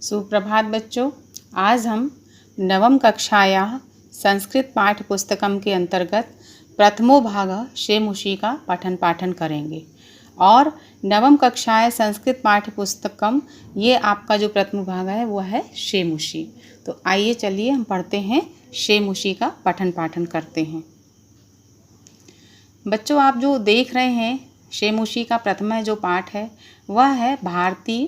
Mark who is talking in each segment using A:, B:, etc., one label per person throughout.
A: सुप्रभात बच्चों। आज हम नवम कक्षायाः संस्कृत पाठ्य पुस्तकम के अंतर्गत प्रथमो भाग शेमुषी का पठन पाठन करेंगे। और नवम कक्षाएं संस्कृत पाठ्य पुस्तकम, ये आपका जो प्रथम भाग है वो है शेमुषी। तो आइए चलिए हम पढ़ते हैं, शेमुषी का पठन पाठन करते हैं। बच्चों, आप जो देख रहे हैं शेमुषी का प्रथम जो पाठ है वह है भारती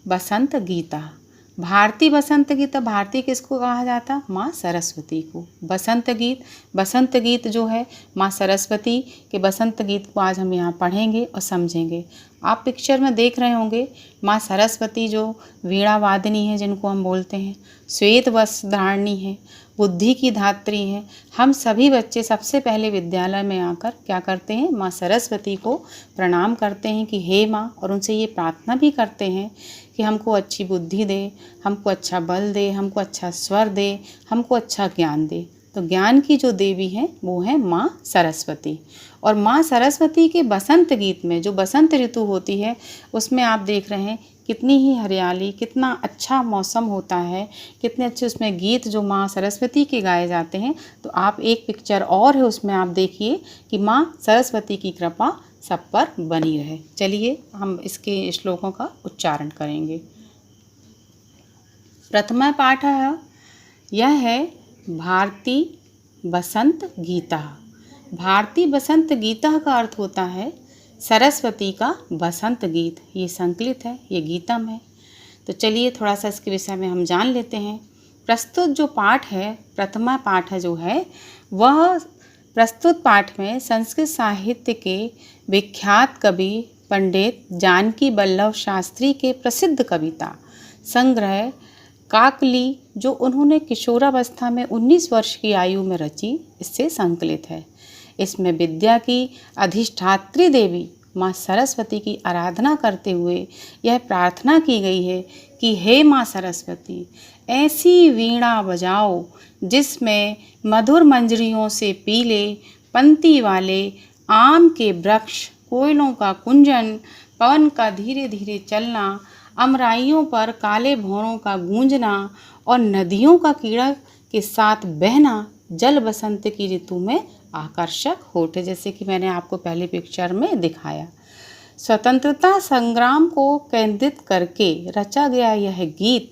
A: बसंत गीता। भारती बसंत गीत, भारती किसको कहा जाता? माँ सरस्वती को। बसंत गीत जो है माँ सरस्वती के बसंत गीत को आज हम यहाँ पढ़ेंगे और समझेंगे। आप पिक्चर में देख रहे होंगे माँ सरस्वती जो वीणा वादिनी है, जिनको हम बोलते हैं, श्वेत वस्त्र धारणी है, बुद्धि की धात्री है। हम सभी बच्चे सबसे पहले विद्यालय में आकर क्या करते हैं? माँ सरस्वती को प्रणाम करते हैं कि हे माँ, और उनसे ये प्रार्थना भी करते हैं कि हमको अच्छी बुद्धि दे, हमको अच्छा बल दे, हमको अच्छा स्वर दे, हमको अच्छा ज्ञान दे। तो ज्ञान की जो देवी है वो है माँ सरस्वती। और माँ सरस्वती के बसंत गीत में, जो बसंत ऋतु होती है, उसमें आप देख रहे हैं कितनी ही हरियाली, कितना अच्छा मौसम होता है, कितने अच्छे उसमें गीत जो माँ सरस्वती के गाए जाते हैं। तो आप एक पिक्चर और है उसमें आप देखिए कि माँ सरस्वती की कृपा सब पर बनी रहे। चलिए हम इसके श्लोकों का उच्चारण करेंगे। प्रथम पाठ है, यह है भारती बसंत गीता। भारती बसंत गीता का अर्थ होता है सरस्वती का बसंत गीत। ये संकलित है, ये गीतम है। तो चलिए थोड़ा सा इसके विषय में हम जान लेते हैं। प्रस्तुत जो पाठ है, प्रथमा पाठ है जो है, वह प्रस्तुत पाठ में संस्कृत साहित्य के विख्यात कवि पंडित जानकी वल्लभ शास्त्री के प्रसिद्ध कविता संग्रह काकली, जो उन्होंने किशोरावस्था में 19 वर्ष की आयु में रची, इससे संकलित है। इसमें विद्या की अधिष्ठात्री देवी माँ सरस्वती की आराधना करते हुए यह प्रार्थना की गई है कि हे माँ सरस्वती, ऐसी वीणा बजाओ जिसमें मधुर मंजरियों से पीले पंक्ति वाले आम के वृक्ष, कोयलों का कुंजन, पवन का धीरे धीरे चलना, अमराइयों पर काले भौरों का गूंजना और नदियों का कीड़ा के साथ बहना जल बसंत की ऋतु में आकर्षक होठ, जैसे कि मैंने आपको पहले पिक्चर में दिखाया। स्वतंत्रता संग्राम को केंद्रित करके रचा गया यह गीत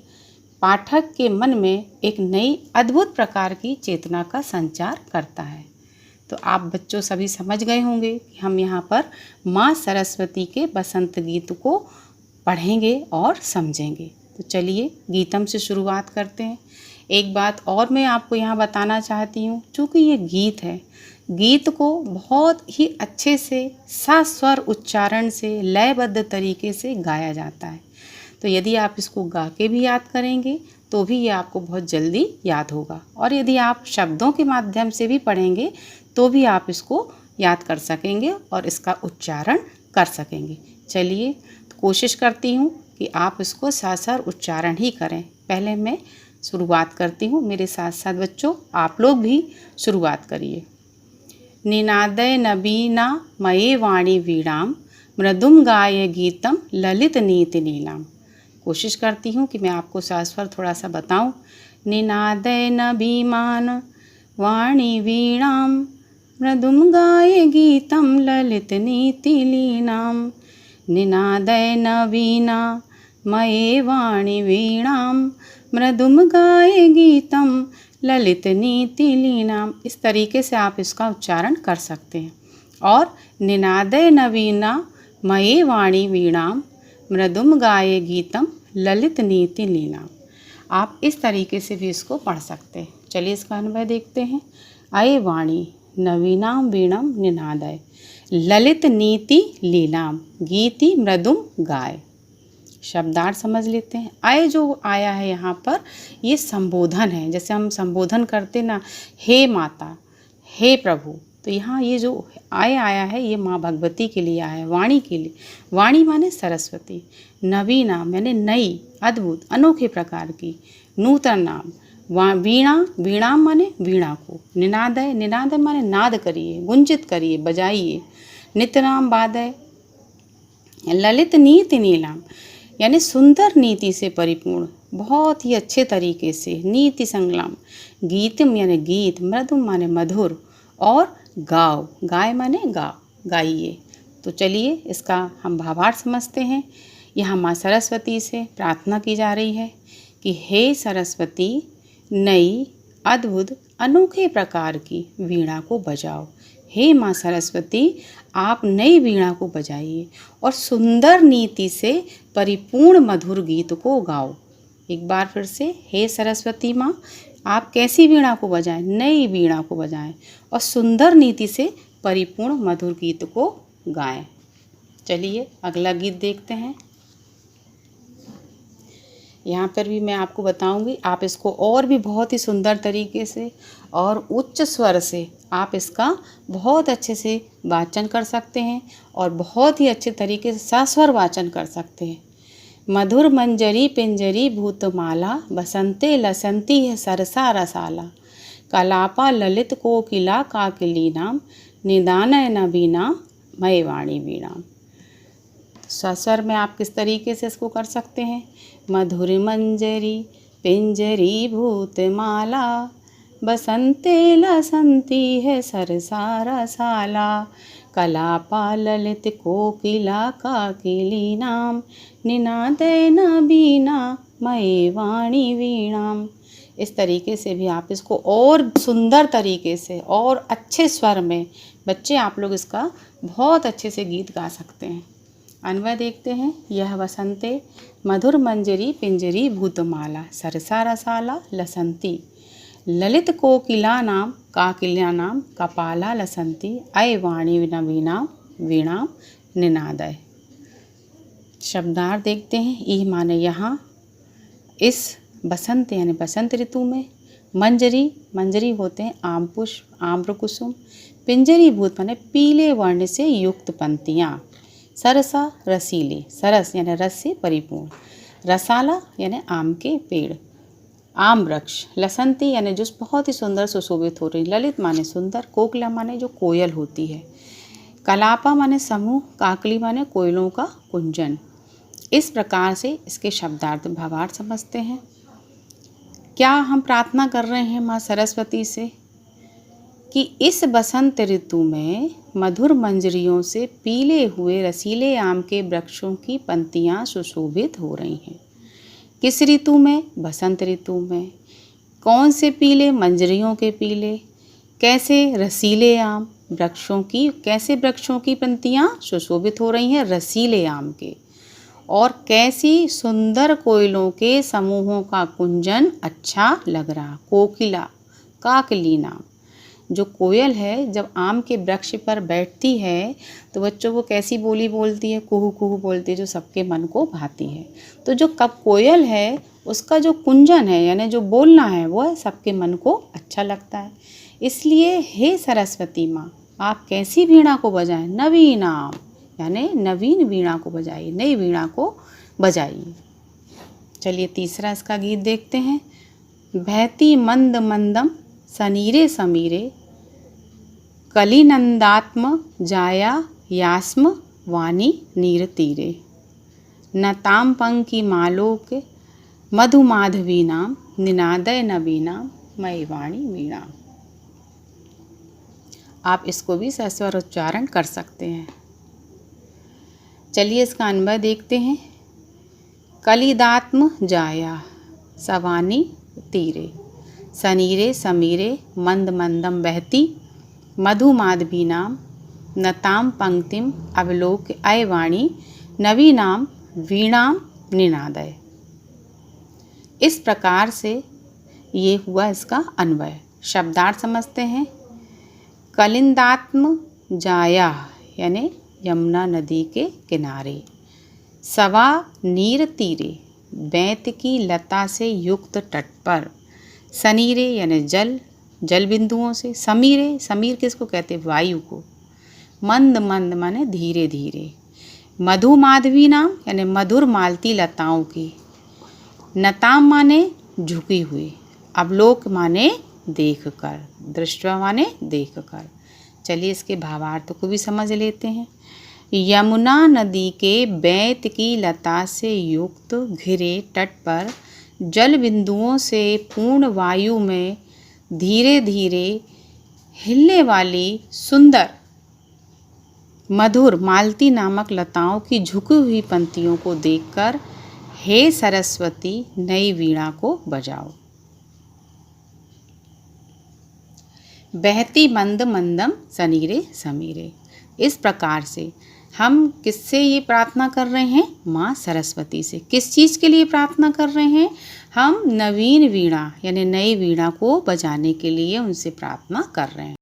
A: पाठक के मन में एक नई अद्भुत प्रकार की चेतना का संचार करता है। तो आप बच्चों सभी समझ गए होंगे कि हम यहाँ पर माँ सरस्वती के बसंत गीत को पढ़ेंगे और समझेंगे। तो चलिए गीतम से शुरुआत करते हैं। एक बात और मैं आपको यहाँ बताना चाहती हूँ, चूँकि ये गीत है, गीत को बहुत ही अच्छे से सस्वर उच्चारण से लयबद्ध तरीके से गाया जाता है। तो यदि आप इसको गा के भी याद करेंगे तो भी ये आपको बहुत जल्दी याद होगा, और यदि आप शब्दों के माध्यम से भी पढ़ेंगे तो भी आप इसको याद कर सकेंगे और इसका उच्चारण कर सकेंगे। चलिए कोशिश करती हूँ कि आप इसको साथ उच्चारण ही करें। पहले मैं शुरुआत करती हूँ, मेरे साथ साथ बच्चों आप लोग भी शुरुआत करिए। निनादय नबीना मये वाणी वीणाम, मृदुम गाय गीतम ललित नीति नीलाम। कोशिश करती हूँ कि मैं आपको सास्वर थोड़ा सा बताऊँ। निनादय नबीमान वाणी वीणाम, मृदुम गाय गीतम ललित नीति लीनाम। निनादय नवीना मये वाणी वीणाम, मृदुम गाय गीतम ललित नीति लीनाम। इस तरीके से आप इसका उच्चारण कर सकते हैं। और निनादय नवीना मये वाणी वीणाम, मृदुम गाये गीतम ललित नीति लीनाम। आप इस तरीके से भी इसको पढ़ सकते हैं। चलिए इसका अनुभव देखते हैं। अये वाणी नवीनाम वीणम निनादय ललित नीति लीलाम, गीति मृदुम गाय। शब्दार्थ समझ लेते हैं। आय जो आया है यहाँ पर, ये संबोधन है। जैसे हम संबोधन करते ना, हे माता, हे प्रभु, तो यहाँ ये जो आय आया है ये माँ भगवती के लिए आया है, वाणी के लिए। वाणी माने सरस्वती, नवीना माने नई, अद्भुत, अनोखे प्रकार की, नूतन नाम। वीणा, वीणा माने वीणा को। निनादय, निनादय माने नाद करिए, गुंजित करिए, बजाइए। नित्यनाम बादय, ललित नीति नीलाम यानी सुंदर नीति से परिपूर्ण, बहुत ही अच्छे तरीके से, नीति संगलम, गीतम यानी गीत, मृदुम माने मधुर, और गाओ, गाय माने गाइए। तो चलिए इसका हम भावार्थ समझते हैं। यहाँ माँ सरस्वती से प्रार्थना की जा रही है कि हे सरस्वती, नई अद्भुत अनोखे प्रकार की वीणा को बजाओ। हे माँ सरस्वती, आप नई वीणा को बजाइए और सुंदर नीति से परिपूर्ण मधुर गीत को गाओ। एक बार फिर से, हे सरस्वती माँ, आप कैसी वीणा को बजाएं? नई वीणा को बजाएं और सुंदर नीति से परिपूर्ण मधुर गीत को गाएं। चलिए अगला गीत देखते हैं। यहाँ पर भी मैं आपको बताऊंगी, आप इसको और भी बहुत ही सुंदर तरीके से और उच्च स्वर से आप इसका बहुत अच्छे से वाचन कर सकते हैं और बहुत ही अच्छे तरीके से सस्वर वाचन कर सकते हैं। मधुर मंजरी पिंजरी भूतमाला, बसंते लसंती है सरसा रसाला, कलापा ललित कोकिला काकलीनाम, निदानय नवीना मय वाणी वीणाम। सस्वर में आप किस तरीके से इसको कर सकते हैं? मधुर मंजरी पिंजरी भूतमाला, बसंते लसंती है सरसा रसाला, कलापा ललित कोकिला काकिलीनाम, निनादय नवीना मय वाणी वीणाम। इस तरीके से भी आप इसको और सुंदर तरीके से और अच्छे स्वर में बच्चे आप लोग इसका बहुत अच्छे से गीत गा सकते हैं। अन्वय देखते हैं। यह बसंते मधुर मंजरी पिंजरी भूतमाला, सरसा रसाला लसंती, ललित कोकिला नाम काकिल्या नाम, कपाला लसंती, अय वाणी नवीना वीणा निनादय। शब्दार्थ देखते हैं। ई माने यहाँ, इस बसंत यानी बसंत ऋतु में, मंजरी होते हैं आम पुष्प, आम्र कुसुम, पिंजरी भूत माने पीले वर्ण से युक्त पंक्तियाँ, सरसा रसीले, सरस यानी रस से परिपूर्ण, रसाला यानी आम के पेड़, आम वृक्ष, लसंती यानी जो बहुत ही सुंदर सुशोभित हो रही, ललित माने सुंदर, कोकिला माने जो कोयल होती है, कलापा माने समूह, काकली माने कोयलों का कुंजन। इस प्रकार से इसके शब्दार्थ भावार्थ समझते हैं। क्या हम प्रार्थना कर रहे हैं माँ सरस्वती से कि इस बसंत ऋतु में मधुर मंजरियों से पीले हुए रसीले आम के वृक्षों की पंक्तियाँ सुशोभित हो रही हैं। किस ऋतु में? बसंत ऋतु में। कौन से पीले? मंजरियों के पीले। कैसे? रसीले आम वृक्षों की, कैसे वृक्षों की पंक्तियाँ सुशोभित हो रही हैं? रसीले आम के। और कैसी? सुंदर कोयलों के समूहों का कुंजन अच्छा लग रहा, कोकिला, काकली नाम। जो कोयल है जब आम के वृक्ष पर बैठती है तो बच्चों वो कैसी बोली बोलती है? कुहू कुहू बोलती है, जो सबके मन को भाती है। तो जो कब कोयल है उसका जो कुंजन है यानी जो बोलना है वो सबके मन को अच्छा लगता है। इसलिए हे सरस्वती माँ, आप कैसी वीणा को बजाएं? नवीनाम यानी नवीन वीणा को बजाइए, नई वीणा को बजाइए। चलिए तीसरा इसका गीत देखते हैं। बहती मंद मंदम सनीरे समीरे, कलिनंदात्म जाया यास्म वाणी नीर तीरे, नताम पंकी मालोक मधुमाधवी नाम, निनादय नवीना मय वाणी वीणा। आप इसको भी सस्वर उच्चारण कर सकते हैं। चलिए इसका अन्वय देखते हैं। कलिदात्म जाया सवानी तीरे, सनीरे समीरे मंद मंदम बहती, मधुमाधवी नाम, नताम पंक्तिम अवलोक अय वाणी नवीनाम वीणाम निनादय। इस प्रकार से ये हुआ इसका अन्वय। शब्दार्थ समझते हैं। कलिंदात्म जाया यानी यमुना नदी के किनारे, सवा नीर तीरे बैंत की लता से युक्त तट पर, सनीरे यानी जल बिंदुओं से, समीरे, समीर किसको कहते? वायु को, मंद मंद माने धीरे धीरे, मधु माधवी नाम यानी मधुर मालती लताओं की, नताम माने झुकी हुई, अवलोक माने देख कर, दृष्टवा माने देख कर। चलिए इसके भावार्थ को भी समझ लेते हैं। यमुना नदी के बैंत की लता से युक्त घिरे तट पर जल बिंदुओं से पूर्ण वायु में धीरे धीरे हिलने वाली सुंदर मधुर मालती नामक लताओं की झुकी हुई पंक्तियों को देखकर हे सरस्वती नई वीणा को बजाओ। बहती मंद मंदम सनीरे समीरे। इस प्रकार से हम किससे ये प्रार्थना कर रहे हैं? माँ सरस्वती से। किस चीज़ के लिए प्रार्थना कर रहे हैं? हम नवीन वीणा यानी नई वीणा को बजाने के लिए उनसे प्रार्थना कर रहे हैं।